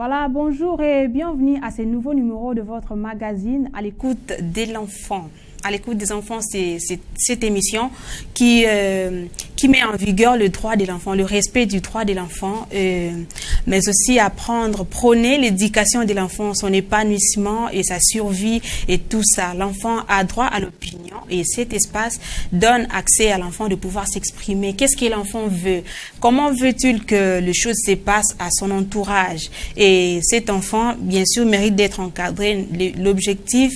Voilà, bonjour et bienvenue à ce nouveau numéro de votre magazine À l'écoute de l'enfant. À l'écoute des enfants, c'est cette émission qui met en vigueur le droit de l'enfant, le respect du droit de l'enfant, mais aussi apprendre, prôner l'éducation de l'enfant, son épanouissement et sa survie et tout ça. L'enfant a droit à l'opinion et cet espace donne accès à l'enfant de pouvoir s'exprimer. Qu'est-ce que l'enfant veut? Comment veut-il que les choses se passent à son entourage? Et cet enfant, bien sûr, mérite d'être encadré. L'objectif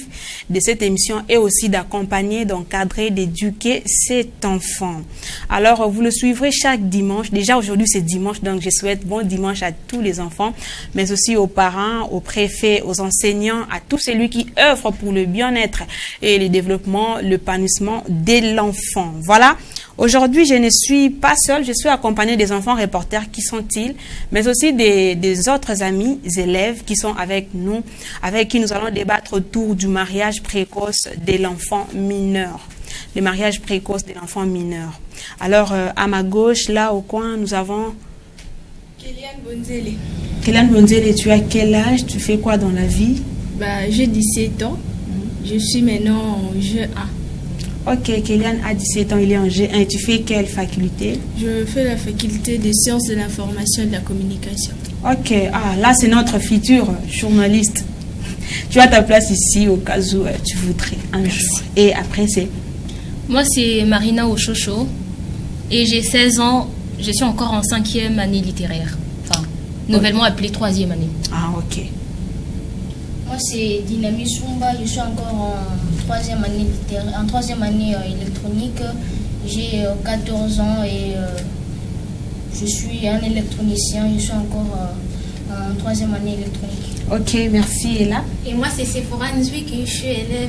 de cette émission est aussi d'accompagner, d'encadrer, d'éduquer cet enfant. Alors, vous le suivrez chaque dimanche. Déjà, aujourd'hui, c'est dimanche, donc je souhaite bon dimanche à tous les enfants, mais aussi aux parents, aux préfets, aux enseignants, à tous celui qui œuvrent pour le bien-être et le développement, l'épanouissement de l'enfant. Voilà. Aujourd'hui, je ne suis pas seule, je suis accompagnée des enfants reporters qui sont-ils, mais aussi des autres amis, élèves qui sont avec nous, avec qui nous allons débattre autour du mariage précoce de l'enfant mineur. Le mariage précoce de l'enfant mineur. Alors, à ma gauche, là au coin, nous avons... Kéliane Bonzele. Kéliane Bonzele, tu as quel âge? Tu fais quoi dans la vie? J'ai 17 ans. Je suis maintenant en G1. Ok, Kéliane a 17 ans, il est en G1. Et tu fais quelle faculté? Je fais la faculté des sciences de l'information et de la communication. Ok, là c'est notre futur journaliste. Tu as ta place ici au cas où tu voudrais un jour. Et après c'est... Moi c'est Marina Ochocho et j'ai 16 ans, je suis encore en 5e année littéraire. Enfin, nouvellement appelée 3e année. Ah ok. Moi c'est Dynami Sumba, je suis encore en 3e année littéraire, en 3e année électronique. J'ai 14 ans et je suis un électronicien, je suis encore en 3e année électronique. Ok, merci. Et là? Et moi c'est Sephora Nzouik et je suis élève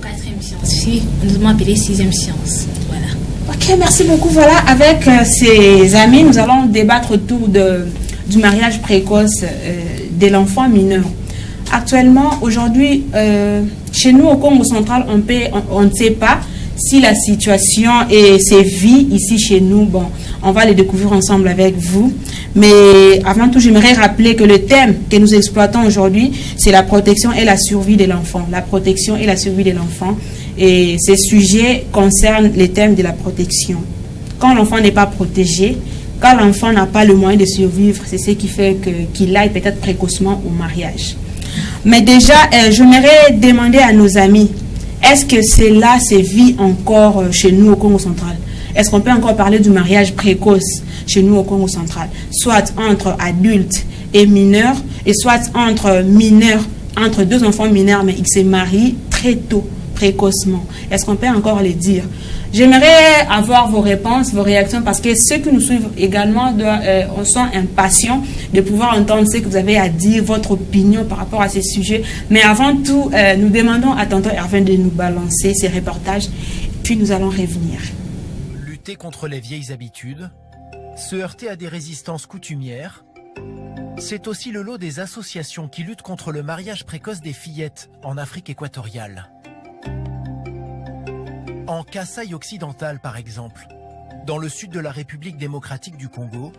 4e sciences. Je suis, nous m'avons appelé 6e sciences. Voilà. Ok, merci beaucoup. Voilà, avec ses amis, nous allons débattre autour du mariage précoce de l'enfant mineur. Actuellement, aujourd'hui, chez nous au Congo central, on ne sait pas si la situation et ses vies ici chez nous, bon, on va les découvrir ensemble avec vous. Mais avant tout, j'aimerais rappeler que le thème que nous exploitons aujourd'hui, c'est la protection et la survie de l'enfant. La protection et la survie de l'enfant. Et ces sujets concernent les thèmes de la protection. Quand l'enfant n'est pas protégé, quand l'enfant n'a pas le moyen de survivre, c'est ce qui fait qu'il aille peut-être précocement au mariage. Mais déjà, j'aimerais demander à nos amis, est-ce que cela se vit encore chez nous au Congo central? Est-ce qu'on peut encore parler du mariage précoce chez nous au Congo central? Soit entre adultes et mineurs, et soit entre mineurs, entre deux enfants mineurs, mais ils se marient très tôt, précocement. Est-ce qu'on peut encore le dire? J'aimerais avoir vos réponses, vos réactions, parce que ceux qui nous suivent également, on sont impatients de pouvoir entendre ce que vous avez à dire, votre opinion par rapport à ces sujets. Mais avant tout, nous demandons à tonton Hervé de nous balancer ces reportages, puis nous allons revenir. Lutter contre les vieilles habitudes, se heurter à des résistances coutumières, c'est aussi le lot des associations qui luttent contre le mariage précoce des fillettes en Afrique équatoriale. En Kasaï occidental, par exemple, dans le sud de la République démocratique du Congo,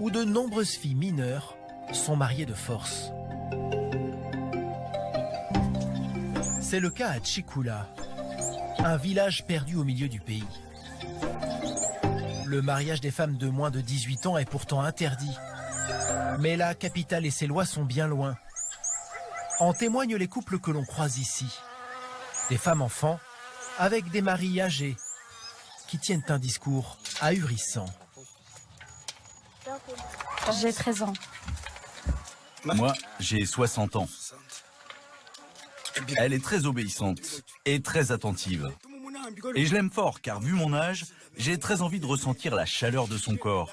où de nombreuses filles mineures sont mariées de force. C'est le cas à Tchikoula, un village perdu au milieu du pays. Le mariage des femmes de moins de 18 ans est pourtant interdit. Mais la capitale et ses lois sont bien loin. En témoignent les couples que l'on croise ici. Des femmes enfants avec des maris âgés qui tiennent un discours ahurissant. J'ai 13 ans. Moi, j'ai 60 ans. Elle est très obéissante et très attentive. Et je l'aime fort car vu mon âge, j'ai très envie de ressentir la chaleur de son corps.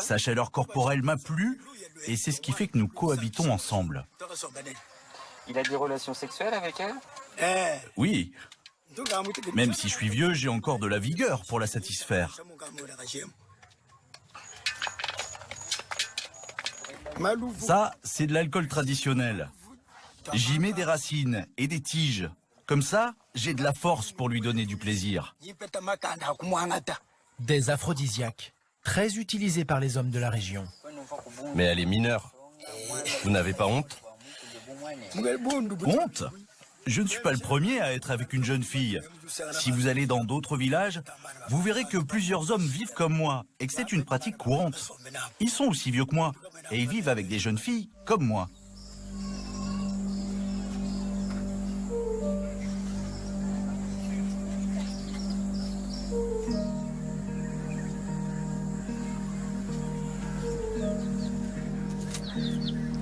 Sa chaleur corporelle m'a plu et c'est ce qui fait que nous cohabitons ensemble. Il a des relations sexuelles avec elle? Oui. Même si je suis vieux, j'ai encore de la vigueur pour la satisfaire. Ça, c'est de l'alcool traditionnel. J'y mets des racines et des tiges. Comme ça, j'ai de la force pour lui donner du plaisir. Des aphrodisiaques, très utilisés par les hommes de la région. Mais elle est mineure. Vous n'avez pas honte? Honte? Je ne suis pas le premier à être avec une jeune fille. Si vous allez dans d'autres villages, vous verrez que plusieurs hommes vivent comme moi et que c'est une pratique courante. Ils sont aussi vieux que moi et ils vivent avec des jeunes filles comme moi.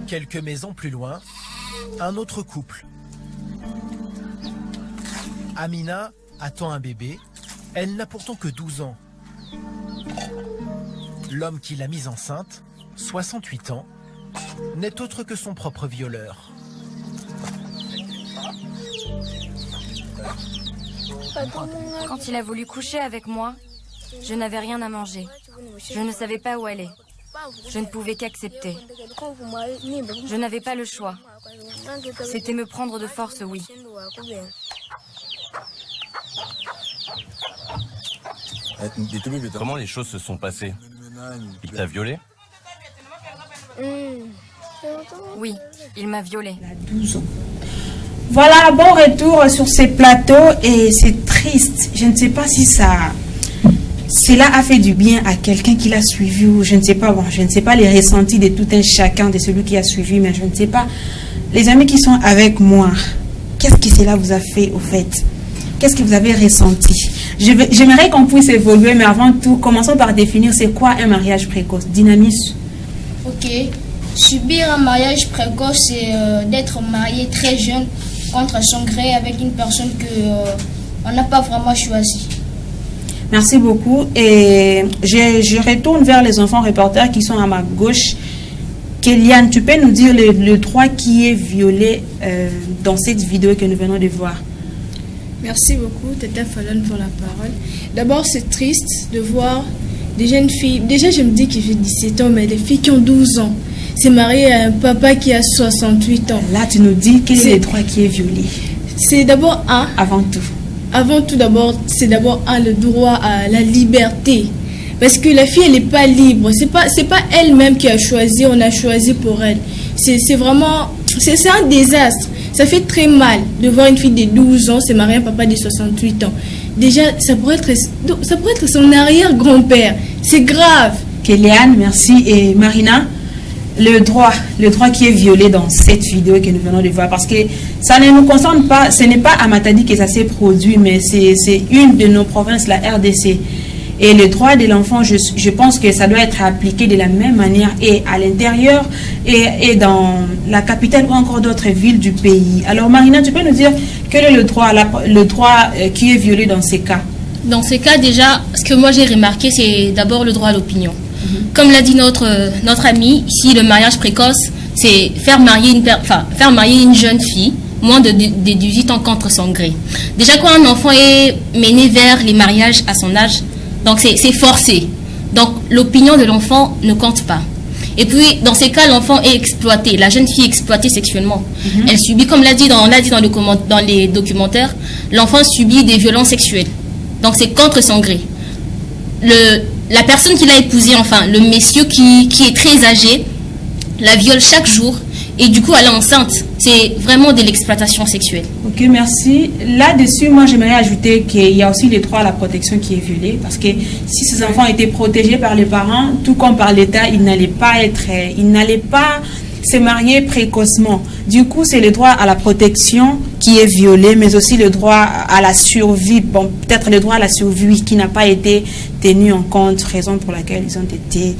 Quelques maisons plus loin, un autre couple. Amina attend un bébé. Elle n'a pourtant que 12 ans. L'homme qui l'a mise enceinte, 68 ans, n'est autre que son propre violeur. Quand il a voulu coucher avec moi, je n'avais rien à manger. Je ne savais pas où aller. Je ne pouvais qu'accepter. Je n'avais pas le choix. C'était me prendre de force, oui. Comment les choses se sont passées? Il t'a violé? Oui, il m'a violée. Il a 12 ans. Voilà, bon retour sur ces plateaux et c'est triste. Je ne sais pas si cela a fait du bien à quelqu'un qui l'a suivi ou je ne sais pas. Bon, je ne sais pas les ressentis de tout un chacun de celui qui a suivi, mais je ne sais pas. Les amis qui sont avec moi, qu'est-ce que cela vous a fait au fait? Qu'est-ce que vous avez ressenti? J'aimerais qu'on puisse évoluer, mais avant tout, commençons par définir c'est quoi un mariage précoce. Dynamis. Ok. Subir un mariage précoce, c'est d'être marié très jeune contre son gré avec une personne qu'on n'a pas vraiment choisie. Merci beaucoup. Et je retourne vers les enfants reporters qui sont à ma gauche. Kéliane, tu peux nous dire le droit qui est violé dans cette vidéo que nous venons de voir? Merci beaucoup, Tata Fallon, pour la parole. D'abord, c'est triste de voir des jeunes filles. Déjà, je me dis que j'ai 17 ans, mais les filles qui ont 12 ans, c'est marié à un papa qui a 68 ans. Là, tu nous dis quel est le droit qui est violé? C'est d'abord Avant tout. Avant tout, c'est d'abord le droit à la liberté. Parce que la fille, elle n'est pas libre. C'est pas elle-même qui a choisi, on a choisi pour elle. C'est vraiment... C'est un désastre. Ça fait très mal de voir une fille de 12 ans se marier à un papa de 68 ans. Déjà, ça pourrait être son arrière-grand-père. C'est grave. Kéliane, merci. Et Marina, le droit qui est violé dans cette vidéo que nous venons de voir, parce que ça ne nous concerne pas, ce n'est pas à Matadi que ça s'est produit, mais c'est une de nos provinces, la RDC. Et le droit de l'enfant, je pense que ça doit être appliqué de la même manière et à l'intérieur et dans la capitale ou encore d'autres villes du pays. Alors Marina, tu peux nous dire quel est le droit qui est violé dans ces cas? Dans ces cas, déjà, ce que moi j'ai remarqué, c'est d'abord le droit à l'opinion. Comme l'a dit notre ami, ici, le mariage précoce, c'est faire marier une jeune fille, moins de 18 ans contre son gré. Déjà, quand un enfant est mené vers les mariages à son âge, donc c'est forcé. Donc l'opinion de l'enfant ne compte pas. Et puis dans ces cas, l'enfant est exploité, la jeune fille est exploitée sexuellement. Elle subit, comme l'a dit dans les documentaires, l'enfant subit des violences sexuelles. Donc c'est contre son gré. La personne qui l'a épousée, enfin le monsieur qui est très âgé, la viole chaque jour et du coup elle est enceinte. C'est vraiment de l'exploitation sexuelle. Ok, merci. Là-dessus, moi j'aimerais ajouter qu'il y a aussi le droit à la protection qui est violé, parce que si ces enfants étaient protégés par les parents, tout comme par l'État, ils n'allaient pas se marier précocement. Du coup, c'est le droit à la protection qui est violé, mais aussi le droit à la survie. Bon, peut-être le droit à la survie qui n'a pas été tenu en compte, raison pour laquelle ils ont été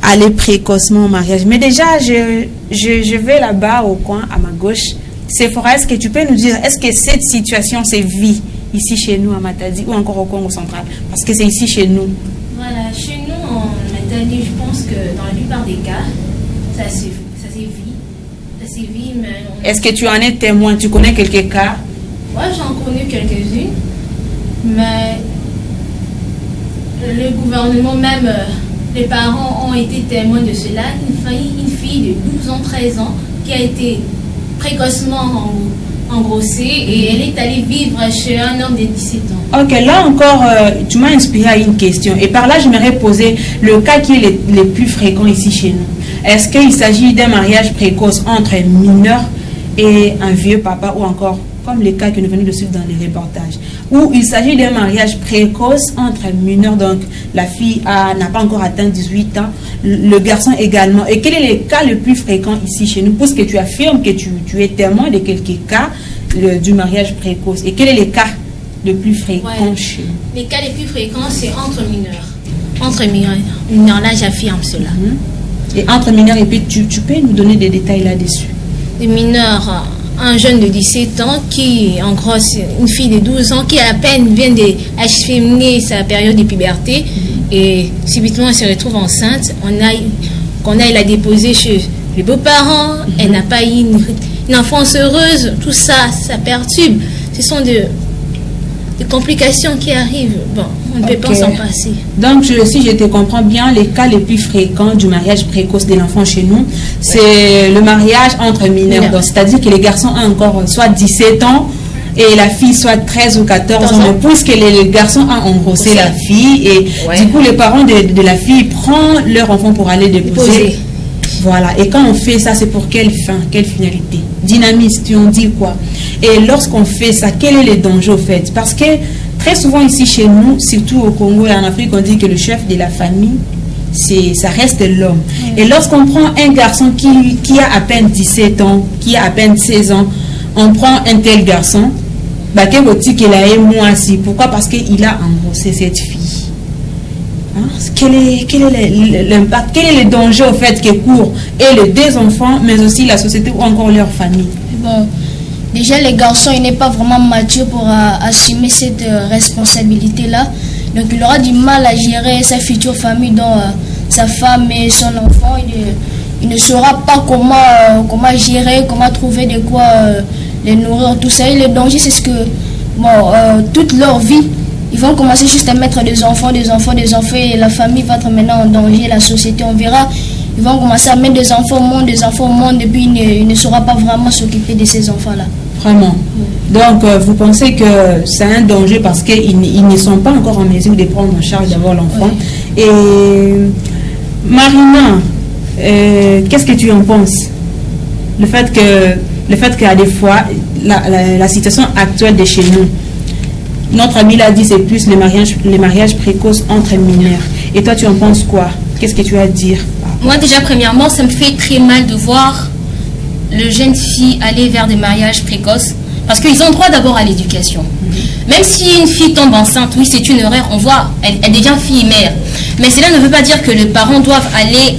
allés précocement au mariage. Mais déjà, je vais là-bas au coin, à ma gauche. Sephora, est-ce que tu peux nous dire, est-ce que cette situation se vit ici chez nous à Matadi ou encore au Congo central? Parce que c'est ici chez nous. Voilà, chez nous en Matadi, je pense que dans la plupart des cas, ça se vit. Mais est-ce que tu en es témoin? Tu connais quelques cas? Moi, j'en connais quelques-unes. Mais le gouvernement, même les parents ont été témoins de cela. Une fille de 12 ans, 13 ans, qui a été précocement engrossée et elle est allée vivre chez un homme de 17 ans. Ok, là encore, tu m'as inspiré à une question. Et par là, j'aimerais poser le cas qui est le plus fréquent ici chez nous. Est-ce qu'il s'agit d'un mariage précoce entre un mineur et un vieux papa, ou encore, comme les cas que nous venons de suivre dans les reportages, ou il s'agit d'un mariage précoce entre un mineur, donc la fille n'a pas encore atteint 18 ans, le garçon également. Et quel est le cas le plus fréquent ici chez nous, puisque tu affirmes que tu es témoin de quelques cas du mariage précoce, et quel est le cas le plus fréquent chez nous? Les cas les plus fréquents, c'est entre mineurs. Entre mineurs, là j'affirme cela. Et entre mineurs, et puis tu peux nous donner des détails là-dessus? Les mineurs, un jeune de 17 ans qui, en gros, c'est une fille de 12 ans qui à peine vient d'achever sa période de puberté et subitement elle se retrouve enceinte. Qu'on aille la déposer chez les beaux-parents, elle n'a pas eu une enfance heureuse, tout ça, ça perturbe. Ce sont des complications qui arrivent. Bon, on ne peut pas s'en passer. Donc, si je te comprends bien, les cas les plus fréquents du mariage précoce de l'enfant chez nous, c'est le mariage entre mineurs. C'est-à-dire que les garçons ont encore soit 17 ans et la fille soit 13 ou 14 ans. Mais puisque les garçons ont engrossé la fille et du coup, les parents de la fille prennent leur enfant pour aller déposer. Voilà. Et quand on fait ça, c'est pour quelle fin, quelle finalité? Dynamisme, tu en dis quoi? Et lorsqu'on fait ça, quel est le danger au fait? Parce que très souvent ici chez nous, surtout au Congo et en Afrique, on dit que le chef de la famille, ça reste l'homme. Et lorsqu'on prend un garçon qui a à peine 17 ans, qui a à peine 16 ans, on prend un tel garçon, pourquoi? Parce qu'il a engrossé cette fille. Quel est l'impact, quel est le danger au fait que courent et les deux enfants, mais aussi la société ou encore leur famille? Bon, déjà les garçons, il n'est pas vraiment mature pour assumer cette responsabilité-là. Donc il aura du mal à gérer sa future famille, dont sa femme et son enfant. Il ne saura pas comment gérer, comment trouver de quoi les nourrir, tout ça. Et le danger, c'est ce que toute leur vie, ils vont commencer juste à mettre des enfants, et la famille va être maintenant en danger, la société, on verra. Ils vont commencer à mettre des enfants au monde, et puis il ne saura pas vraiment s'occuper de ces enfants-là. Vraiment. Donc, vous pensez que c'est un danger parce qu'ils ne sont pas encore en mesure de prendre en charge d'abord l'enfant. Et Marina, qu'est-ce que tu en penses? Le fait qu'à des fois, la situation actuelle de chez nous, notre ami l'a dit, c'est plus les mariages précoces entre mineurs. Et toi, tu en penses quoi? Qu'est-ce que tu as à dire? Moi, déjà, premièrement, ça me fait très mal de voir le jeune fille aller vers des mariages précoces. Parce qu'ils ont droit d'abord à l'éducation. Même si une fille tombe enceinte, oui, c'est une erreur, on voit, elle devient fille-mère. Mais cela ne veut pas dire que les parents doivent aller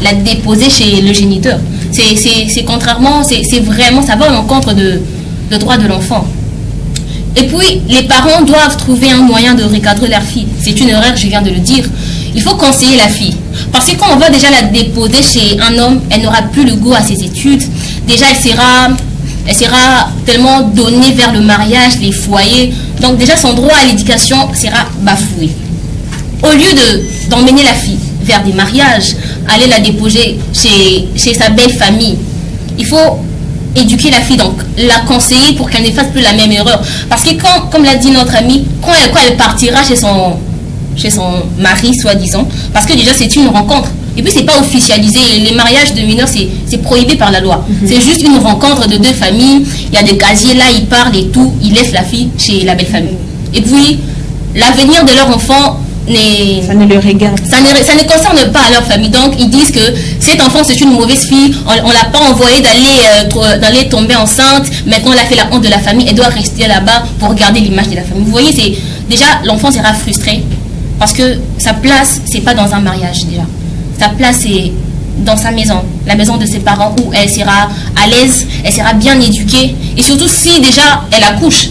la déposer chez le géniteur. C'est contrairement, c'est vraiment, ça va à l'encontre de droit de l'enfant. Et puis, les parents doivent trouver un moyen de recadrer leur fille. C'est une erreur, je viens de le dire. Il faut conseiller la fille. Parce que quand on va déjà la déposer chez un homme, elle n'aura plus le goût à ses études. Déjà, elle sera tellement donnée vers le mariage, les foyers. Donc déjà, son droit à l'éducation sera bafoué. Au lieu d'emmener la fille vers des mariages, aller la déposer chez sa belle famille, il faut éduquer la fille, donc la conseiller pour qu'elle ne fasse plus la même erreur. Parce que comme l'a dit notre amie, quand elle partira chez son mari, soi-disant, parce que déjà c'est une rencontre. Et puis c'est pas officialisé. Les mariages de mineurs, c'est prohibé par la loi. C'est juste une rencontre de deux familles. Il y a des casiers là, ils parlent et tout. Ils laissent la fille chez la belle famille. Et puis, l'avenir de leur enfant, ça ne le regarde. Ça ne concerne pas leur famille. Donc, ils disent que cet enfant, c'est une mauvaise fille. On ne l'a pas envoyée d'aller tomber enceinte. Maintenant, elle a fait la honte de la famille. Elle doit rester là-bas pour garder l'image de la famille. Vous voyez, déjà, l'enfant sera frustré. Parce que sa place, c'est pas dans un mariage déjà. Sa place, c'est dans sa maison. La maison de ses parents où elle sera à l'aise, elle sera bien éduquée. Et surtout, si déjà, elle accouche.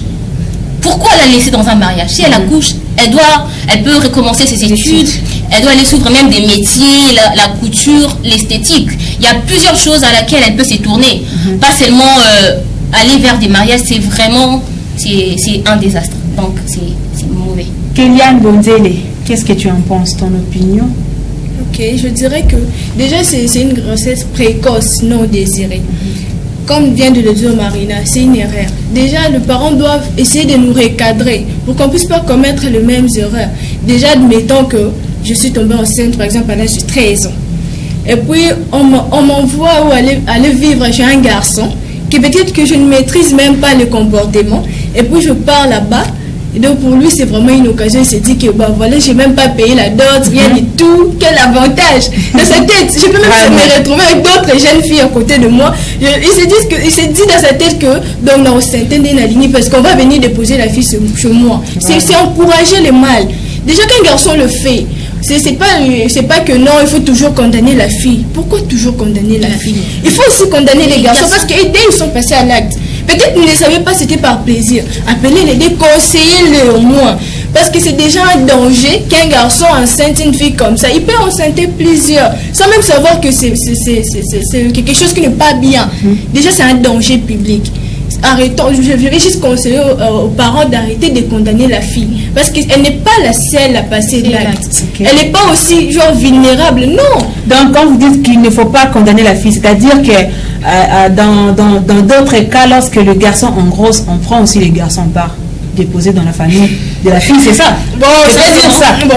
Pourquoi la laisser dans un mariage? Si elle accouche, elle peut recommencer ses études, elle doit aller suivre même des métiers, la couture, l'esthétique. Il y a plusieurs choses à laquelle elle peut se tourner. Pas seulement aller vers des mariages, c'est vraiment un désastre. Donc c'est mauvais. Kéliane Bonzele, qu'est-ce que tu en penses, ton opinion? Ok, je dirais que déjà c'est une grossesse précoce non désirée. Comme vient de le dire Marina, c'est une erreur. Déjà, les parents doivent essayer de nous recadrer pour qu'on ne puisse pas commettre les mêmes erreurs. Déjà, admettons que je suis tombée enceinte, par exemple, à l'âge de 13 ans. Et puis, on m'envoie où aller vivre chez un garçon, qui peut-être que je ne maîtrise même pas le comportement. Et puis, je pars là-bas. Et donc, pour lui, c'est vraiment une occasion. Il s'est dit que, bah voilà, j'ai même pas payé la dot, rien du tout. Quel avantage. Dans sa tête, je peux même me retrouver avec d'autres jeunes filles à côté de moi. Il s'est dit dans sa tête que, donc, non, c'est une ligne parce qu'on va venir déposer la fille chez moi. C'est encourager le mal. Déjà qu'un garçon le fait, c'est pas que non, il faut toujours condamner la fille. Pourquoi toujours condamner la fille? Il faut aussi condamner les garçons parce que dès ils sont passés à l'acte. Peut-être qu'ils ne savaient pas, c'était par plaisir. Appelez-les, déconseillez-les au moins. Parce que c'est déjà un danger qu'un garçon enceinte une fille comme ça. Il peut enceinter plusieurs, sans même savoir que c'est quelque chose qui n'est pas bien. Déjà, c'est un danger public. Arrêtons, je vais juste conseiller aux parents d'arrêter de condamner la fille. Parce qu'elle n'est pas la seule à passer de l'acte. Elle n'est pas aussi genre vulnérable, non. Donc quand vous dites qu'il ne faut pas condamner la fille, c'est-à-dire que dans d'autres cas, lorsque le garçon engrosse, on prend aussi les garçons par déposer dans la famille de la fille, c'est ça? Bon,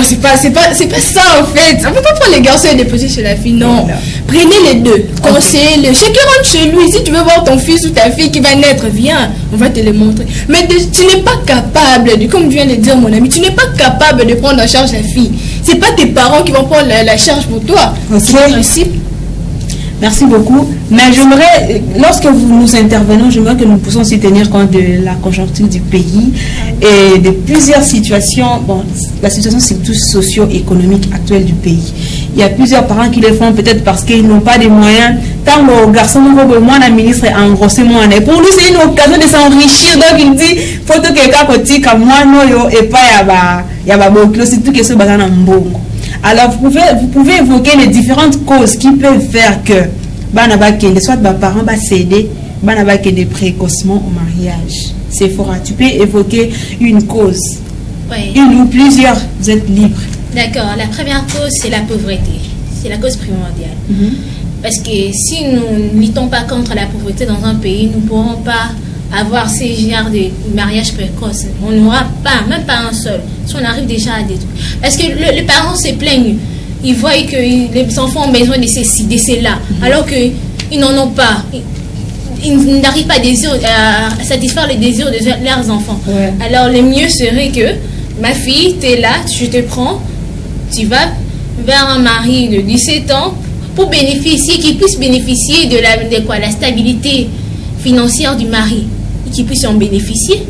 c'est pas ça en fait. On ne peut pas prendre les garçons et déposer chez la fille, non. Voilà. Prenez les deux, conseillez-le. Chacun rentre chez lui. Si tu veux voir ton fils ou ta fille qui va naître, viens, on va te le montrer. Mais tu n'es pas capable, comme vient de dire mon ami, tu n'es pas capable de prendre en charge la fille. C'est pas tes parents qui vont prendre la charge pour toi. C'est le principe. Merci beaucoup. Mais j'aimerais, lorsque nous intervenons, j'aimerais que nous puissions aussi tenir compte de la conjoncture du pays et de plusieurs situations. Bon, la situation surtout socio-économique actuelle du pays. Il y a plusieurs parents qui le font peut-être parce qu'ils n'ont pas de moyens. Tant le garçon, moi, la ministre est engrossé, moi, et pour lui, c'est une occasion de s'enrichir. Donc, il dit, faut que quelqu'un côté comme moi, non, et pas, il y a beaucoup, c'est tout que ce bazar en bon. Alors, vous pouvez évoquer les différentes causes qui peuvent faire que soit les parents vont céder, des précocement au mariage. C'est fort. Tu peux évoquer une cause, une ou plusieurs, vous êtes libre. D'accord. La première cause, c'est la pauvreté. C'est la cause primordiale. Parce que si nous ne luttons pas contre la pauvreté dans un pays, nous ne pourrons pas avoir ces genres de mariage précoce. On n'aura pas, même pas un seul. Si on arrive déjà à détruire. Parce que les parents se plaignent. Ils voient que les enfants ont besoin de cela, alors qu'ils n'en ont pas. Ils n'arrivent pas à satisfaire les désirs de leurs enfants. Ouais. Alors le mieux serait que ma fille, tu es là, je te prends, tu vas vers un mari de 17 ans pour bénéficier, qu'il puisse bénéficier de la stabilité financière du mari, qu'il puisse en bénéficier.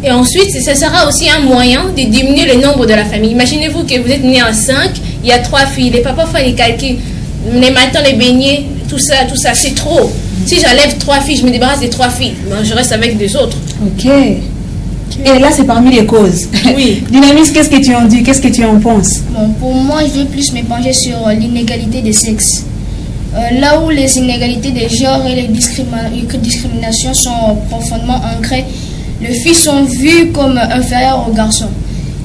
Et ensuite, ça sera aussi un moyen de diminuer le nombre de la famille. Imaginez-vous que vous êtes né en 5, il y a 3 filles. Les papas font les calculs. Les matins, les beignets, tout ça, c'est trop. Si j'enlève 3 filles, je me débarrasse des 3 filles. Ben, je reste avec 2 autres. Ok. Et là, c'est parmi les causes. Oui. Dynamis, qu'est-ce que tu en dis? Qu'est-ce que tu en penses? Bon, pour moi, je vais plus me pencher sur l'inégalité des sexes. Là où les inégalités des genres et les discriminations sont profondément ancrées, les filles sont vues comme inférieures aux garçons.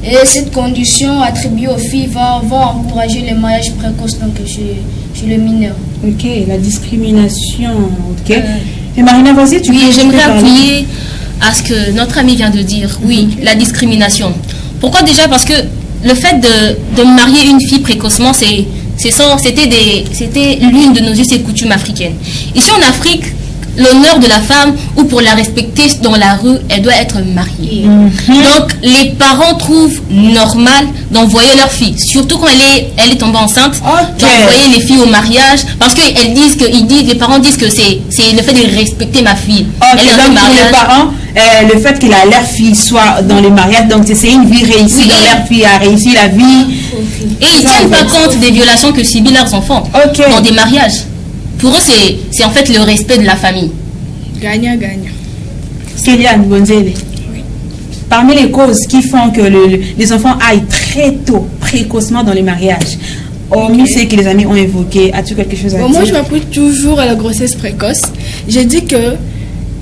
Et cette condition attribuée aux filles va encourager les mariages précoces donc chez les mineurs. Ok, la discrimination. Ok. Et Marina, vas-y, oui, j'aimerais appuyer à ce que notre ami vient de dire. Oui, la discrimination. Pourquoi déjà? Parce que le fait de marier une fille précocement, c'était l'une de nos us et coutumes africaines. Ici en Afrique, l'honneur de la femme, ou pour la respecter dans la rue, elle doit être mariée. Donc les parents trouvent normal d'envoyer leur fille, surtout quand elle est tombée enceinte, d'envoyer les filles au mariage, parce que les parents disent que c'est le fait de respecter ma fille. Donc pour les parents, le fait que leur fille soit dans le mariage, donc c'est une vie réussie, donc leur fille a réussi la vie. Et ils ne tiennent pas compte des violations que subissent leurs enfants dans des mariages. Pour eux, c'est en fait le respect de la famille. Gagnant. Kéliane Bonzele. Oui. Parmi les causes qui font que les enfants aillent très tôt, précocement dans les mariages, hormis ce que les amis ont évoqué, as-tu quelque chose à dire? Moi, je m'appuie toujours à la grossesse précoce. J'ai dit que,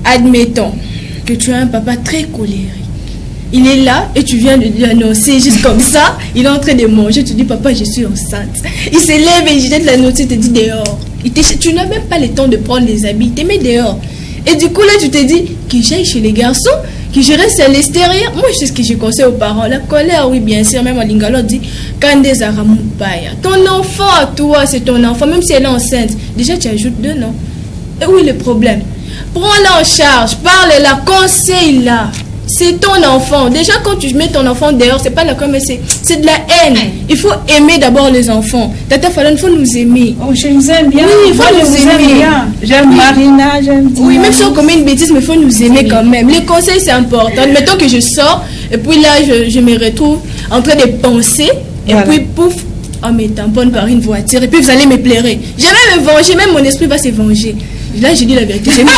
admettons que tu as un papa très colérique. Il est là et tu viens de lui annoncer juste comme ça. Il est en train de manger. Tu dis, papa, je suis enceinte. Il se lève et il jette la notice et te dit dehors. Tu n'as même pas le temps de prendre les habits. Il te met dehors. Et du coup, là, tu te dis que j'aille chez les garçons, que je reste à l'extérieur. Moi, c'est ce que je conseille aux parents. La colère, oui, bien sûr, même en lingala, dit quand des aramupaya. Ton enfant à toi, c'est ton enfant, même si elle est enceinte. Déjà, tu ajoutes 2 noms. Et où est le problème? Prends-la en charge, parle-la, conseille-la. C'est ton enfant. Déjà, quand tu mets ton enfant dehors, c'est pas la comme c'est de la haine. Il faut aimer d'abord les enfants. Tata Fallon, il faut nous aimer. Oh, je vous aime bien. Oui, il faut nous aimer. J'aime Marina, j'aime Dina. Oui, même si on commet une bêtise, mais il faut nous aimer quand même. Les conseils, c'est important. Mettons que je sors, et puis là, je me retrouve en train de penser, et puis pouf, oh, mais tamponne par une voiture, et puis vous allez me plairer. Je vais me venger, même mon esprit va se venger. Là, je dis la vérité, je vais vous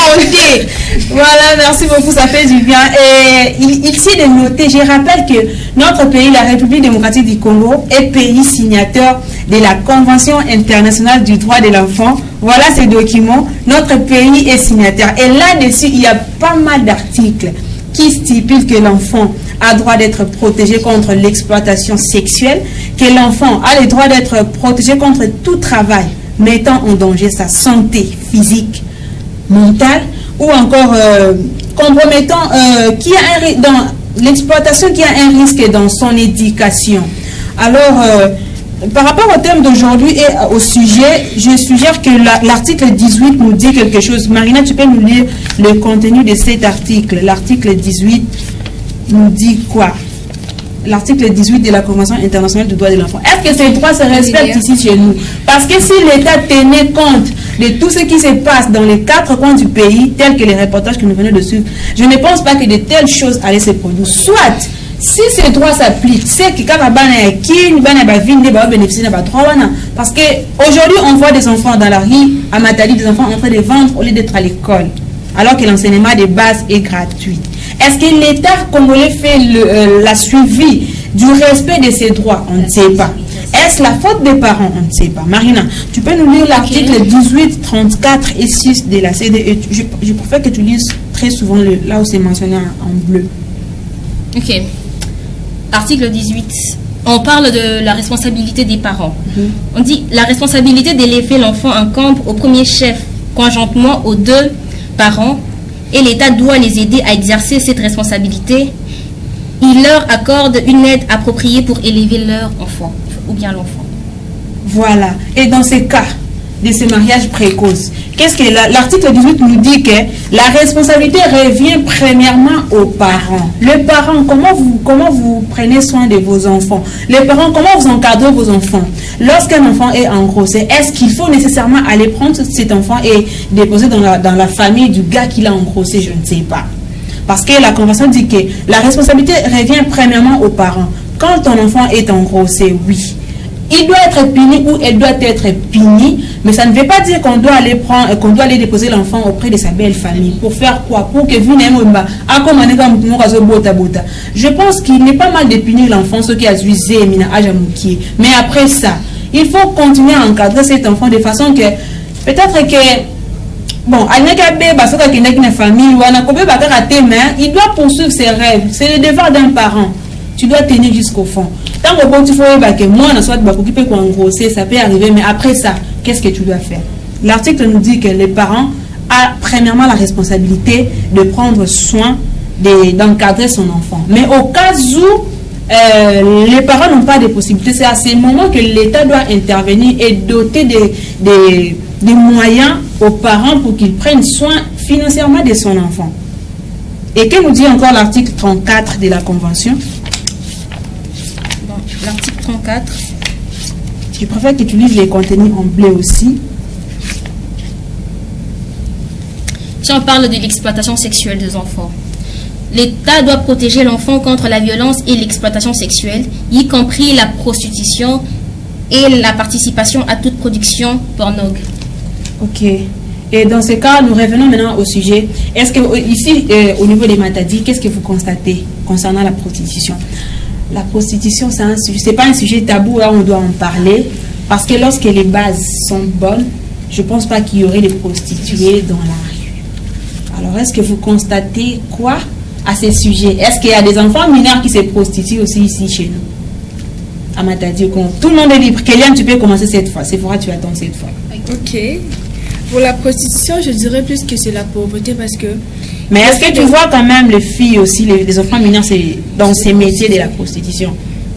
hanter. Voilà, merci beaucoup, ça fait du bien. Et ici, de noter, je rappelle que notre pays, la République démocratique du Congo, est pays signateur de la Convention internationale du droit de l'enfant. Voilà ces documents. Notre pays est signataire. Et là-dessus, il y a pas mal d'articles qui stipulent que l'enfant a droit d'être protégé contre l'exploitation sexuelle, que l'enfant a le droit d'être protégé contre tout travail mettant en danger sa santé physique, mentale, ou encore compromettant dans l'exploitation qui a un risque dans son éducation. Alors, par rapport au thème d'aujourd'hui et au sujet, je suggère que l'article 18 nous dit quelque chose. Marina, tu peux nous lire le contenu de cet article. L'article 18 nous dit quoi? L'article 18 de la Convention internationale du droit de l'enfant. Est-ce que ces droits se respectent ici chez nous? Parce que si l'État tenait compte de tout ce qui se passe dans les 4 coins du pays, tels que les reportages que nous venons de suivre, je ne pense pas que de telles choses allaient se produire. Soit, si ces droits s'appliquent, c'est que quand on va bénéficier de droits, parce qu'aujourd'hui, on voit des enfants dans la rue, à Matadi, des enfants en train de vendre au lieu d'être à l'école, alors que l'enseignement de base est gratuit. Est-ce que l'État congolais fait la suivi du respect de ses droits? On ne sait pas. Est-ce la faute des parents? On ne sait pas. Marina, tu peux nous lire l'article 18, 34 et 6 de la CDE. Je préfère que tu lises très souvent là où c'est mentionné en bleu. Ok. Article 18. On parle de la responsabilité des parents. On dit la responsabilité d'élever l'enfant incombe au premier chef, conjointement aux 2 parents, et l'État doit les aider à exercer cette responsabilité. Il leur accorde une aide appropriée pour élever leur enfant, ou bien l'enfant. Voilà. Et dans ces cas de ce mariage précoce, qu'est-ce que l'article 18 nous dit que la responsabilité revient premièrement aux parents. Les parents, comment vous prenez soin de vos enfants? Les parents, comment vous encadrez vos enfants? Lorsqu'un enfant est engrossé, est-ce qu'il faut nécessairement aller prendre cet enfant et déposer dans la famille du gars qui l'a engrossé? Je ne sais pas. Parce que la Convention dit que la responsabilité revient premièrement aux parents. Quand ton enfant est engrossé, oui, il doit être puni ou elle doit être punie, mais ça ne veut pas dire qu'on doit aller déposer l'enfant auprès de sa belle famille. Pour faire quoi? Pour que je pense qu'il n'est pas mal de punir l'enfant, ce qui a usé mais après ça, il faut continuer à encadrer cet enfant de façon que peut-être que bon, il doit poursuivre ses rêves. C'est le devoir d'un parent. Tu dois tenir jusqu'au fond. Tant que tu faut que moi, ça peut arriver, mais après ça, qu'est-ce que tu dois faire? L'article nous dit que les parents ont premièrement la responsabilité de prendre soin d'encadrer son enfant. Mais au cas où les parents n'ont pas de possibilités, c'est à ce moment que l'État doit intervenir et doter des moyens aux parents pour qu'ils prennent soin financièrement de son enfant. Et que nous dit encore l'article 34 de la Convention? L'article 34. Je préfère que tu lises les contenus en bleu aussi. Si on parle de l'exploitation sexuelle des enfants, l'État doit protéger l'enfant contre la violence et l'exploitation sexuelle, y compris la prostitution et la participation à toute production pornographique. Ok. Et dans ce cas, nous revenons maintenant au sujet. Est-ce que ici, au niveau des Matadi, qu'est-ce que vous constatez concernant la prostitution? La prostitution, c'est pas un sujet tabou, là on doit en parler, parce que lorsque les bases sont bonnes, je pense pas qu'il y aurait des prostituées dans la rue. Alors, est-ce que vous constatez quoi à ce sujet? Est-ce qu'il y a des enfants mineurs qui se prostituent aussi ici chez nous? À Matadi, tout le monde est libre. Kéliane, tu peux commencer cette fois. C'est vrai, tu attends cette fois. Ok. Pour la prostitution, je dirais plus que c'est la pauvreté, parce que Mais est-ce que tu vois quand même les filles aussi, les enfants mineurs dans ces métiers de la prostitution?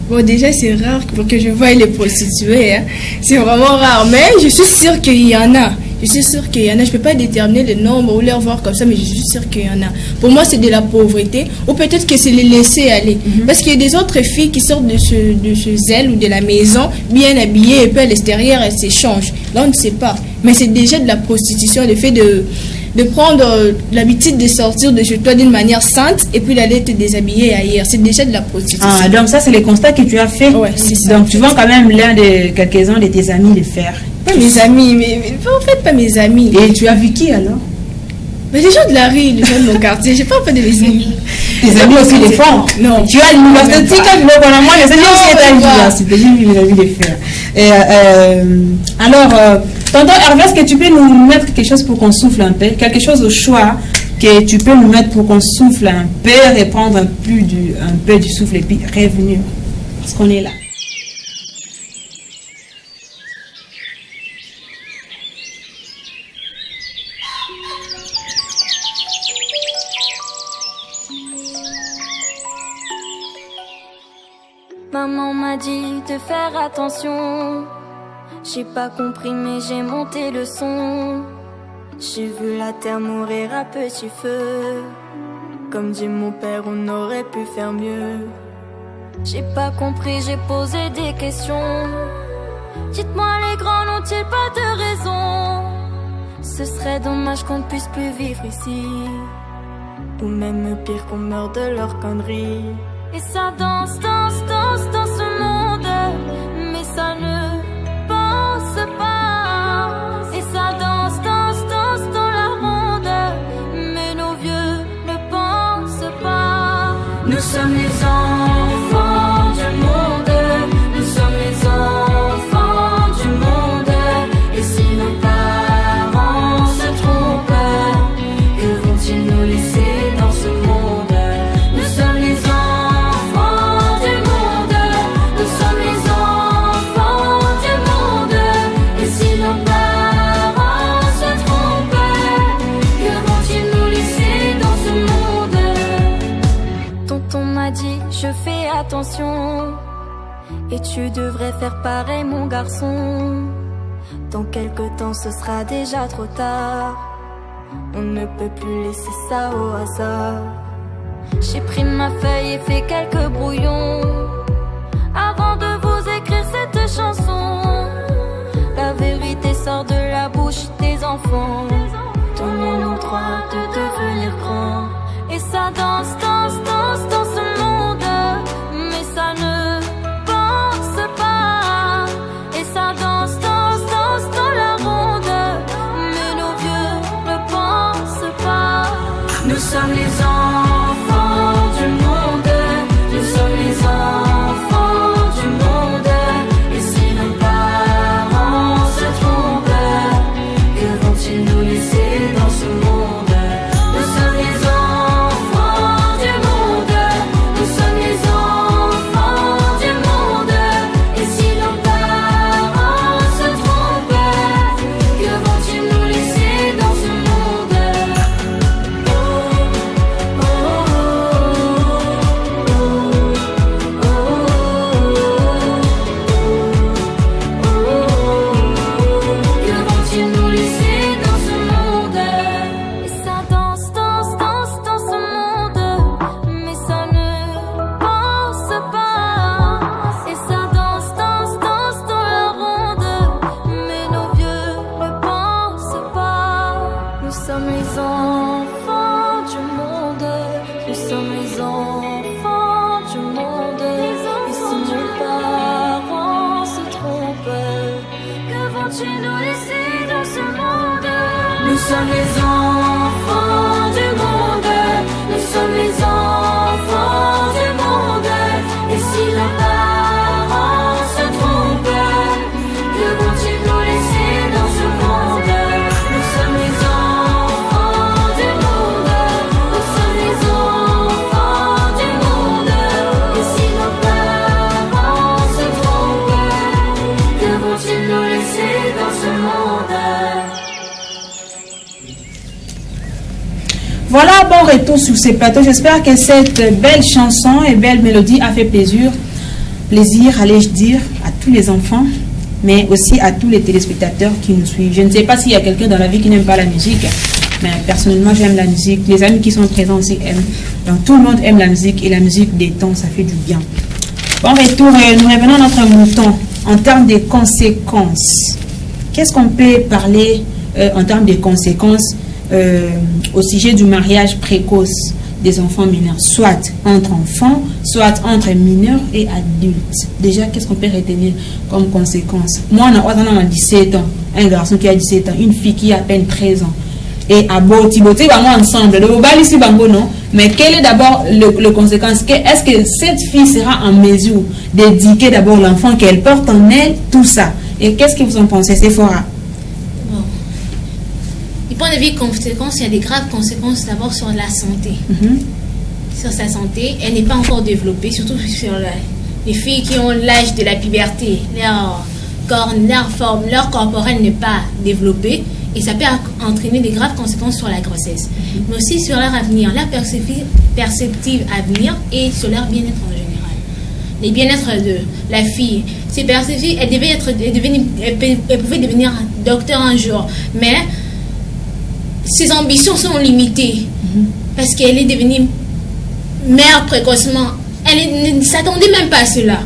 Bon, déjà, c'est rare que je voie les prostituées. Hein. C'est vraiment rare. Mais je suis sûre qu'il y en a. Je suis sûre qu'il y en a. Je ne peux pas déterminer le nombre ou leur voir comme ça, mais je suis sûre qu'il y en a. Pour moi, c'est de la pauvreté. Ou peut-être que c'est les laisser aller. Parce qu'il y a des autres filles qui sortent de chez elles ou de la maison, bien habillées, et puis à l'extérieur, elles s'échangent. Là, on ne sait pas. Mais c'est déjà de la prostitution, le fait de prendre l'habitude de sortir de chez toi d'une manière sainte et puis d'aller te déshabiller ailleurs. C'est déjà de la prostitution. Ah, donc ça, c'est les constats que tu as fait. Ouais, c'est ça. Donc tu vois quand même quelques-uns de tes amis le faire. Pas mes amis, mais en fait, pas mes amis. Et tu as vu qui alors? Mais les gens de la rue, les gens de mon quartier, j'ai pas un peu de mes amis. Tes amis aussi les font? Non. Tu as l'université, moi, les amis aussi étaient à l'université, j'ai vu mes amis les faire. Alors, tonton Hervé, est-ce que tu peux nous mettre quelque chose pour qu'on souffle un peu? Quelque chose au choix que tu peux nous mettre pour qu'on souffle un peu et prendre un peu du souffle et puis revenir. Parce qu'on est là. Maman m'a dit de faire attention. J'ai pas compris mais j'ai monté le son. J'ai vu la terre mourir à petit feu. Comme dit mon père, on aurait pu faire mieux. J'ai pas compris, j'ai posé des questions. Dites-moi les grands n'ont-ils pas de raison? Ce serait dommage qu'on ne puisse plus vivre ici. Ou même pire qu'on meure de leurs conneries. Et ça danse, danse, danse dans ce monde. Mais ça ne pense pas. Et ça danse, danse, danse dans la ronde. Mais nos vieux ne pensent pas. Nous sommes les enfants du monde. Nous sommes les enfants du monde. Et si nos parents se trompent, que vont-ils nous laisser dans ce monde? Nous sommes les enfants du monde. Nous sommes les enfants du monde. Et si nos parents se trompent, que vont-ils nous laisser dans ce monde? Tonton m'a dit, je fais attention. Et tu devrais faire pareil mon garçon. Dans quelque temps ce sera déjà trop tard. On ne peut plus laisser ça au hasard. J'ai pris ma feuille et fait quelques brouillons avant de vous écrire cette chanson. La vérité sort de la bouche des enfants. Donnez-nous le droit de devenir grands. Et ça danse, danse, danse dans ce monde. Mais ça ne pense pas. Et ça danse, danse, danse dans la ronde. Mais nos vieux ne pensent pas. Nous sommes les enfants du monde. Nous sommes les enfants du monde. Et si nos parents se trompent, que vont-ils nous laisser dans ce monde? Nous sommes les enfants du monde. Nous sommes les enfants du monde. Et si nos parents se trompent, que vont-ils nous laisser dans ce monde? Que vont-ils nous laisser dans ce monde? Et ça danse, danse, danse dans ce monde. Mais ça ne pense pas. Et ça danse, danse, danse dans la ronde. Mais nos vieux ne pensent pas. Nous sommes les enfants du monde. Nous sommes les enfants du monde. Et si nos parents se trompent, que vont-ils nous laisser dans ce monde? Nous sommes les enfants du monde. Nous sommes les enfants du monde. Et si nos parents se trompent, que vont-ils nous laisser dans ce monde? Nous sommes les enfants du monde. Nous sommes les enfants du monde. Et si nos parents se trompent, que vont-ils nous laisser dans ce monde? Voilà, bon retour sur ces plateaux. J'espère que cette belle chanson et belle mélodie a fait plaisir, allais-je dire, à tous les enfants, mais aussi à tous les téléspectateurs qui nous suivent. Je ne sais pas s'il y a quelqu'un dans la vie qui n'aime pas la musique, mais personnellement, j'aime la musique. Les amis qui sont présents aussi aiment. Donc, tout le monde aime la musique et la musique détend, ça fait du bien. Bon retour, nous revenons à notre mouton en termes de conséquences. Qu'est-ce qu'on peut parler en termes de conséquences au sujet du mariage précoce des enfants mineurs, soit entre enfants, soit entre mineurs et adultes? Déjà, qu'est-ce qu'on peut retenir comme conséquence? Moi, on a 17 ans, un garçon qui a 17 ans, une fille qui a à peine 13 ans. Et à Boti, moi ensemble, non? Mais quel est d'abord le conséquence? Est-ce que cette fille sera en mesure d'éduquer d'abord l'enfant qu'elle porte en elle, tout ça? Et qu'est-ce que vous en pensez, Sephora? Du point de vue conséquences, il y a des graves conséquences d'abord sur la santé. Sur sa santé, elle n'est pas encore développée, surtout sur les filles qui ont l'âge de la puberté. Leur corporel n'est pas développé et ça peut entraîner des graves conséquences sur la grossesse. Mais aussi sur leur avenir, leur perspective avenir et sur leur bien-être en général. Les bien-être de la fille, ses perspectives, elle pouvait devenir docteur un jour, mais ses ambitions sont limitées parce qu'elle est devenue mère précocement. Elle ne s'attendait même pas à cela.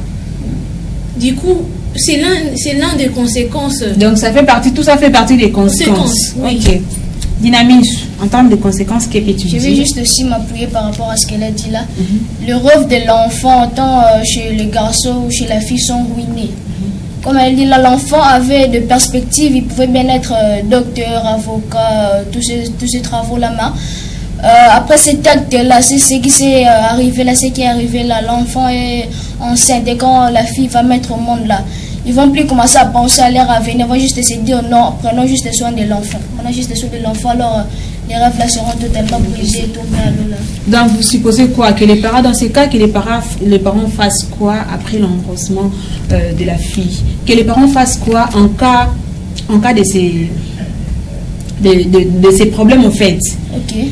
Du coup, c'est l'un des conséquences. Donc tout ça fait partie des conséquences. Oui. Ok. Dynamique, en termes de conséquences, qu'est-ce que tu dis? Je vais juste aussi m'appuyer par rapport à ce qu'elle a dit là. Le rêve de l'enfant, tant chez les garçons ou chez la fille, sont ruinés. Comme elle dit là, l'enfant avait de perspectives, il pouvait bien être docteur, avocat, tous ces travaux-là. Après cet acte-là, c'est ce qui s'est arrivé là, ce qui est arrivé là. L'enfant est enceinte et quand la fille va mettre au monde là, ils vont plus commencer à penser à leur avenir, ils vont juste se dire non, prenons juste soin de l'enfant. On a juste soin de l'enfant, alors les rêves là seront totalement brisés et tombés à l'eau là. Donc vous supposez quoi? Que les parents, dans ces cas, que les parents fassent quoi après l'engrossement de la fille? Que les parents fassent quoi en cas de ces problèmes au fait?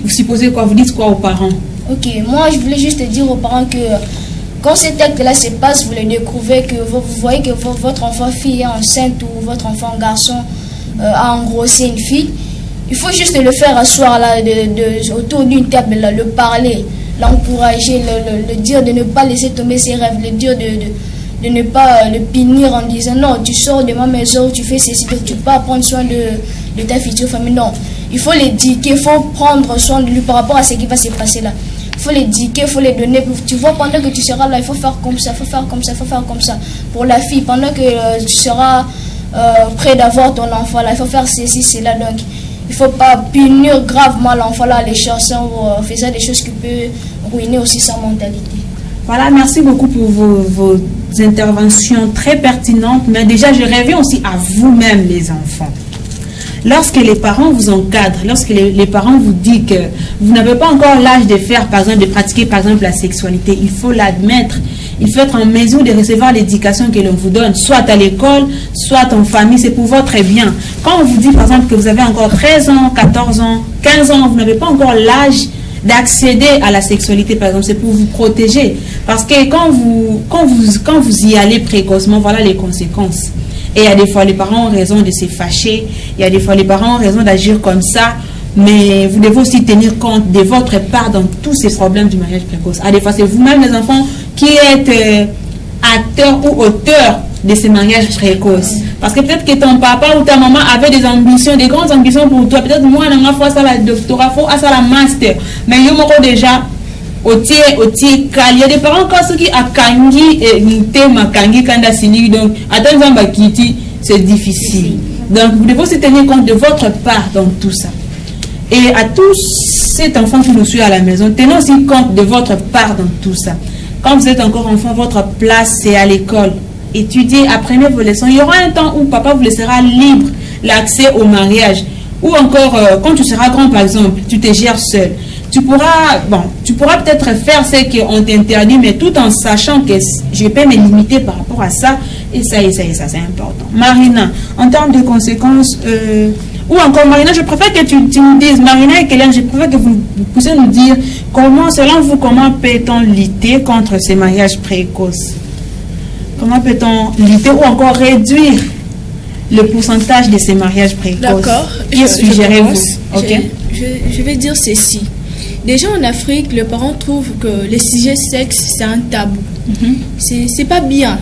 Vous supposez quoi? Vous dites quoi aux parents? Ok, moi je voulais juste dire aux parents que quand cet acte-là se passe, vous le découvrez, que vous voyez que votre enfant fille est enceinte ou votre enfant garçon a engrossé une fille, il faut juste le faire asseoir là, autour d'une table, là, le parler, l'encourager, le dire de ne pas laisser tomber ses rêves, le dire de ne pas le punir en disant non, tu sors de ma maison, tu fais ceci, tu ne peux pas prendre soin de ta future famille. Non, il faut l'éduquer, il faut prendre soin de lui par rapport à ce qui va se passer là. Il faut l'éduquer, il faut les donner. Tu vois, pendant que tu seras là, il faut faire comme ça, il faut faire comme ça, il faut faire comme ça. Pour la fille, pendant que tu seras près d'avoir ton enfant là, il faut faire ceci, cela. Donc, il ne faut pas punir gravement l'enfant là, les cherchant ou faisant des choses qui peuvent ruiner aussi sa mentalité. Voilà, merci beaucoup pour vos interventions très pertinentes. Mais déjà, je reviens aussi à vous-même, les enfants. Lorsque les parents vous encadrent, lorsque les parents vous disent que vous n'avez pas encore l'âge de faire, par exemple, de pratiquer, par exemple, la sexualité, il faut l'admettre. Il faut être en mesure de recevoir l'éducation que l'on vous donne, soit à l'école, soit en famille, c'est pour votre bien. Quand on vous dit, par exemple, que vous avez encore 13 ans, 14 ans, 15 ans, vous n'avez pas encore l'âge d'accéder à la sexualité, par exemple, c'est pour vous protéger. Parce que quand vous y allez précocement, voilà les conséquences. Et il y a des fois, les parents ont raison de se fâcher. Il y a des fois, les parents ont raison d'agir comme ça. Mais vous devez aussi tenir compte de votre part dans tous ces problèmes du mariage précoce. À des fois, c'est vous-même, les enfants, qui êtes acteurs ou auteurs de ces mariages précoces. Parce que peut-être que ton papa ou ta maman avait des ambitions, des grandes ambitions pour toi. Peut-être moi, il faut ça la doctorat, il faut ça la master. Mais il y a déjà... il y a des parents qui a kangi et thème kangi kanda sini donc attends c'est difficile. Donc vous devez aussi tenir compte de votre part dans tout ça. Et à tous ces enfants qui nous suivent à la maison, tenez aussi compte de votre part dans tout ça. Quand vous êtes encore enfant, votre place c'est à l'école. Étudiez, apprenez vos leçons. Il y aura un temps où papa vous laissera libre l'accès au mariage. Ou encore, quand tu seras grand, par exemple, tu te gères seul. Tu pourras peut-être faire ce qu'on t'interdit, mais tout en sachant que je peux me limiter par rapport à ça Et ça, c'est important. Marina, en termes de conséquences, ou encore Marina, je préfère que tu nous dises, Marina et Kéliane, je préfère que vous puissiez nous dire comment, selon vous, comment peut-on lutter contre ces mariages précoces? Comment peut-on lutter ou encore réduire le pourcentage de ces mariages précoces? D'accord. Que suggérez-vous? Je vais dire ceci. Déjà en Afrique, les parents trouvent que les sujets sexe, c'est un tabou. C'est pas bien.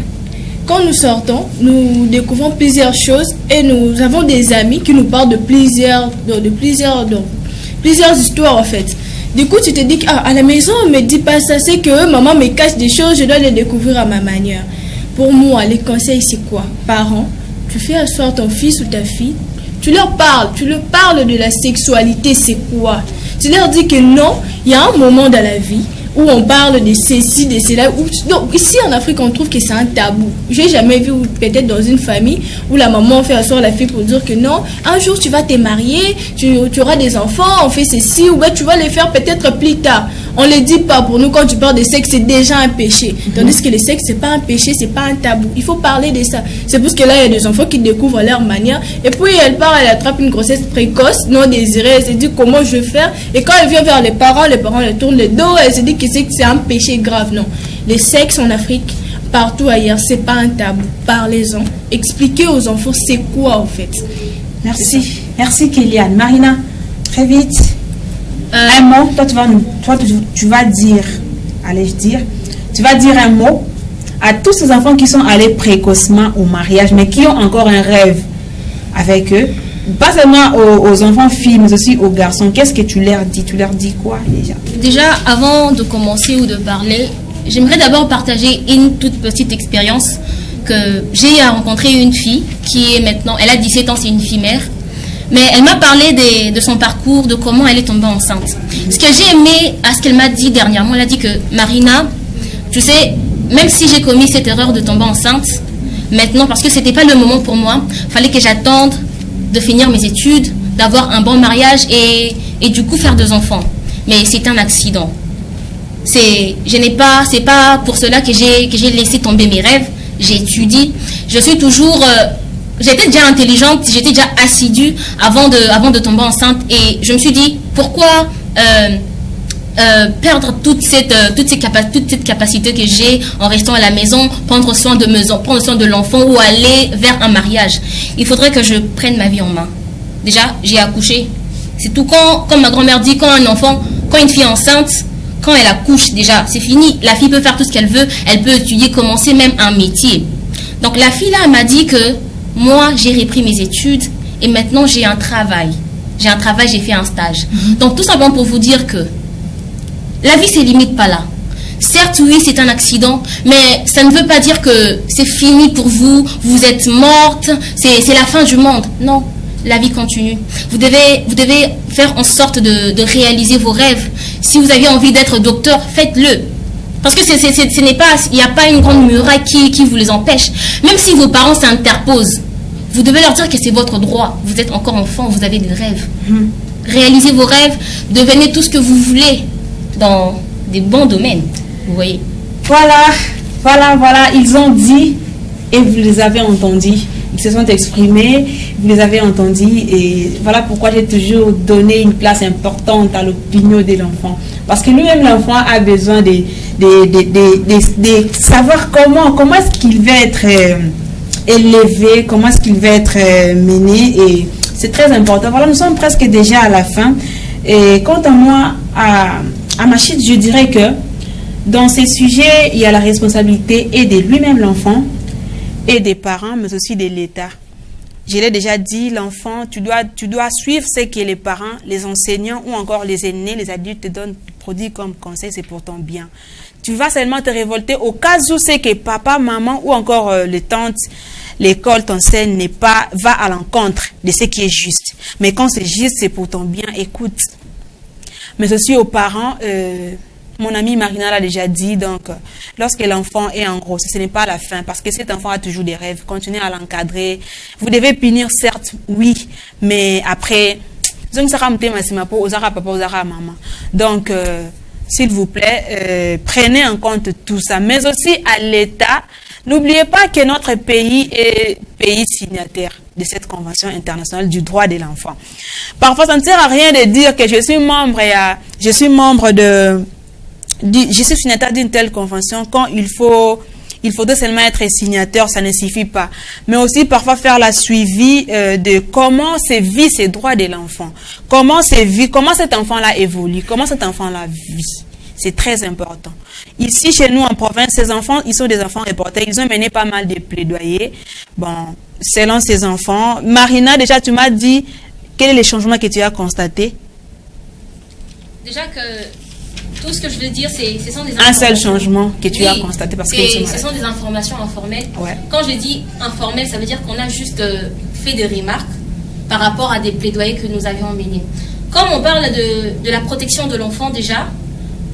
Quand nous sortons, nous découvrons plusieurs choses et nous avons des amis qui nous parlent de plusieurs histoires en fait. Du coup, tu te dis qu'à la maison, on ne me dit pas ça, c'est que maman me cache des choses, je dois les découvrir à ma manière. Pour moi, les conseils, c'est quoi? Parents, tu fais asseoir ton fils ou ta fille, tu leur parles de la sexualité, c'est quoi? Tu leur dis que non, il y a un moment dans la vie où on parle de ceci, de cela. Donc ici en Afrique, on trouve que c'est un tabou. J'ai jamais vu, peut-être dans une famille, où la maman fait asseoir la fille pour dire que non, un jour tu vas te marier, tu auras des enfants, on fait ceci, ou bien tu vas les faire peut-être plus tard. On ne le dit pas. Pour nous, quand tu parles de sexe, c'est déjà un péché. Tandis que le sexe, c'est pas un péché, c'est pas un tabou. Il faut parler de ça. C'est parce que là, il y a des enfants qui découvrent leur manière. Et puis, elle part, elle attrape une grossesse précoce, non désirée. Elle se dit comment je vais faire. Et quand elle vient vers les parents le tournent le dos. Elle se dit que c'est un péché grave. Non. Le sexe en Afrique, partout ailleurs, c'est pas un tabou. Parlez-en. Expliquez aux enfants c'est quoi, en fait. Merci. Merci, Kéliane. Marina, très vite. Un mot, tu vas dire un mot à tous ces enfants qui sont allés précocement au mariage, mais qui ont encore un rêve avec eux. Pas seulement aux enfants filles, mais aussi aux garçons. Qu'est-ce que tu leur dis? Tu leur dis quoi déjà? Déjà, avant de commencer ou de parler, j'aimerais d'abord partager une toute petite expérience que j'ai rencontré une fille qui est maintenant, elle a 17 ans, c'est une fille mère. Mais elle m'a parlé de son parcours, de comment elle est tombée enceinte. Ce que j'ai aimé à ce qu'elle m'a dit dernièrement, elle a dit que Marina, tu sais, même si j'ai commis cette erreur de tomber enceinte, maintenant, parce que ce n'était pas le moment pour moi, il fallait que j'attende de finir mes études, d'avoir un bon mariage et du coup faire 2 enfants. Mais c'est un accident. C'est pas pour cela que j'ai laissé tomber mes rêves. J'ai étudié. Je suis toujours... J'étais déjà intelligente, j'étais déjà assidue avant de tomber enceinte et je me suis dit pourquoi perdre toute cette capacité que j'ai en restant à la maison, prendre soin de l'enfant ou aller vers un mariage. Il faudrait que je prenne ma vie en main. Déjà, j'ai accouché. C'est tout comme ma grand-mère dit, quand une fille est enceinte, quand elle accouche déjà, c'est fini. La fille peut faire tout ce qu'elle veut, elle peut étudier, commencer même un métier. Donc la fille là, elle m'a dit que moi, j'ai repris mes études et maintenant j'ai un travail. J'ai fait un stage. Donc tout simplement pour vous dire que la vie ne se limite pas là. Certes, oui, c'est un accident, mais ça ne veut pas dire que c'est fini pour vous, vous êtes morte, c'est la fin du monde. Non, la vie continue. Vous devez faire en sorte de réaliser vos rêves. Si vous aviez envie d'être docteur, faites-le. Parce que il n'y a pas une grande muraille qui vous les empêche. Même si vos parents s'interposent, vous devez leur dire que c'est votre droit. Vous êtes encore enfant, vous avez des rêves. Réalisez vos rêves, devenez tout ce que vous voulez dans des bons domaines. Vous voyez. Voilà. Ils ont dit et vous les avez entendus. Ils se sont exprimés, vous les avez entendus et voilà pourquoi j'ai toujours donné une place importante à l'opinion de l'enfant. Parce que lui-même, l'enfant a besoin de savoir comment est-ce qu'il va être élevé, comment est-ce qu'il va être mené et c'est très important. Voilà, nous sommes presque déjà à la fin. Et quant à moi, à Machid, je dirais que dans ces sujets, il y a la responsabilité et de lui-même l'enfant et des parents, mais aussi de l'État. Je l'ai déjà dit, l'enfant, tu dois suivre ce que les parents, les enseignants ou encore les aînés, les adultes te donnent, produisent comme conseil, c'est pour ton bien. Tu vas seulement te révolter au cas où c'est que papa, maman ou encore les tantes, l'école t'enseigne va à l'encontre de ce qui est juste. Mais quand c'est juste, c'est pour ton bien, écoute. Mais aussi aux parents, mon amie Marina l'a déjà dit, donc lorsque l'enfant est en grossesse, ce n'est pas la fin, parce que cet enfant a toujours des rêves, continuez à l'encadrer. Vous devez punir, certes, oui, mais après, donc, s'il vous plaît, prenez en compte tout ça, mais aussi à l'État N'oubliez pas que notre pays est pays signataire de cette convention internationale du droit de l'enfant. Parfois, ça ne sert à rien de dire que je suis signataire d'une telle convention quand il faudrait seulement être signateur, ça ne suffit pas. Mais aussi parfois faire la suivi de comment se vit ces droits de l'enfant. Comment cet enfant-là évolue, comment cet enfant-là vit. C'est très important. Ici, chez nous, en province, ces enfants, ils sont des enfants reportés. Ils ont mené pas mal de plaidoyers. Bon, selon ces enfants. Marina, déjà, tu m'as dit, quel est le changement que tu as constaté? Déjà que tout ce que je veux dire, ce sont des informations. Un seul changement que tu as constaté parce que ce sont des informations informelles. Ouais. Quand je dis informelles, ça veut dire qu'on a juste fait des remarques par rapport à des plaidoyers que nous avions menés. Comme on parle de la protection de l'enfant déjà,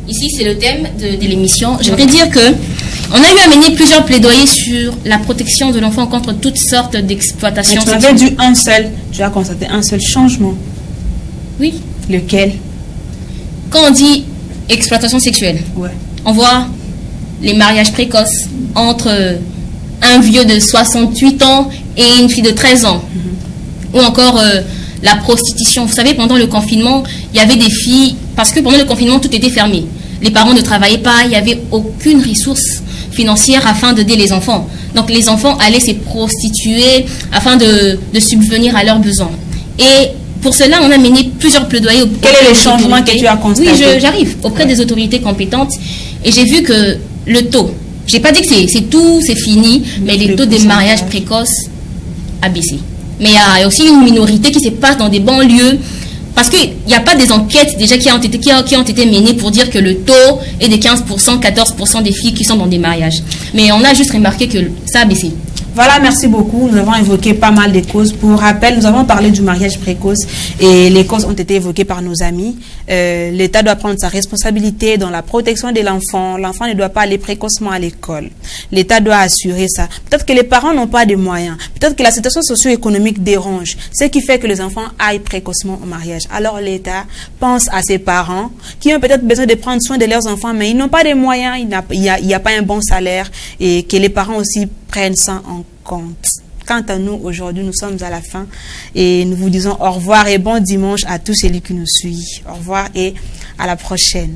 ici c'est le thème de l'émission, j'aimerais dire que on a eu à mener plusieurs plaidoyers sur la protection de l'enfant contre toutes sortes d'exploitations sexuelles. Tu avais dit un seul, tu as constaté un seul changement. Oui. Lequel? Quand on dit exploitation sexuelle, ouais. On voit les mariages précoces entre un vieux de 68 ans et une fille de 13 ans. Ou encore la prostitution. Vous savez, pendant le confinement, il y avait des filles, parce que pendant le confinement, tout était fermé. Les parents ne travaillaient pas, il n'y avait aucune ressource financière afin d'aider les enfants. Donc les enfants allaient se prostituer afin de subvenir à leurs besoins. Et pour cela, on a mené plusieurs plaidoyers. Quel est le changement que tu as constaté? Oui, j'arrive auprès des autorités compétentes et j'ai vu que le taux, je n'ai pas dit que c'est tout, c'est fini, mais les taux des mariages précoces a baissé. Mais il y a aussi une minorité qui se passe dans des banlieues parce qu'il n'y a pas des enquêtes déjà qui ont été menées pour dire que le taux est de 15%, 14% des filles qui sont dans des mariages. Mais on a juste remarqué que ça a baissé. Voilà, merci beaucoup. Nous avons évoqué pas mal de causes. Pour rappel, nous avons parlé du mariage précoce et les causes ont été évoquées par nos amis. L'État doit prendre sa responsabilité dans la protection de l'enfant. L'enfant ne doit pas aller précocement à l'école. L'État doit assurer ça. Peut-être que les parents n'ont pas de moyens. Peut-être que la situation socio-économique dérange, ce qui fait que les enfants aillent précocement au mariage. Alors l'État pense à ces parents qui ont peut-être besoin de prendre soin de leurs enfants, mais ils n'ont pas de moyens, il n'y a pas un bon salaire et que les parents aussi prennent ça en compte. Quant à nous, aujourd'hui, nous sommes à la fin et nous vous disons au revoir et bon dimanche à tous ceux qui nous suivent. Au revoir et à la prochaine.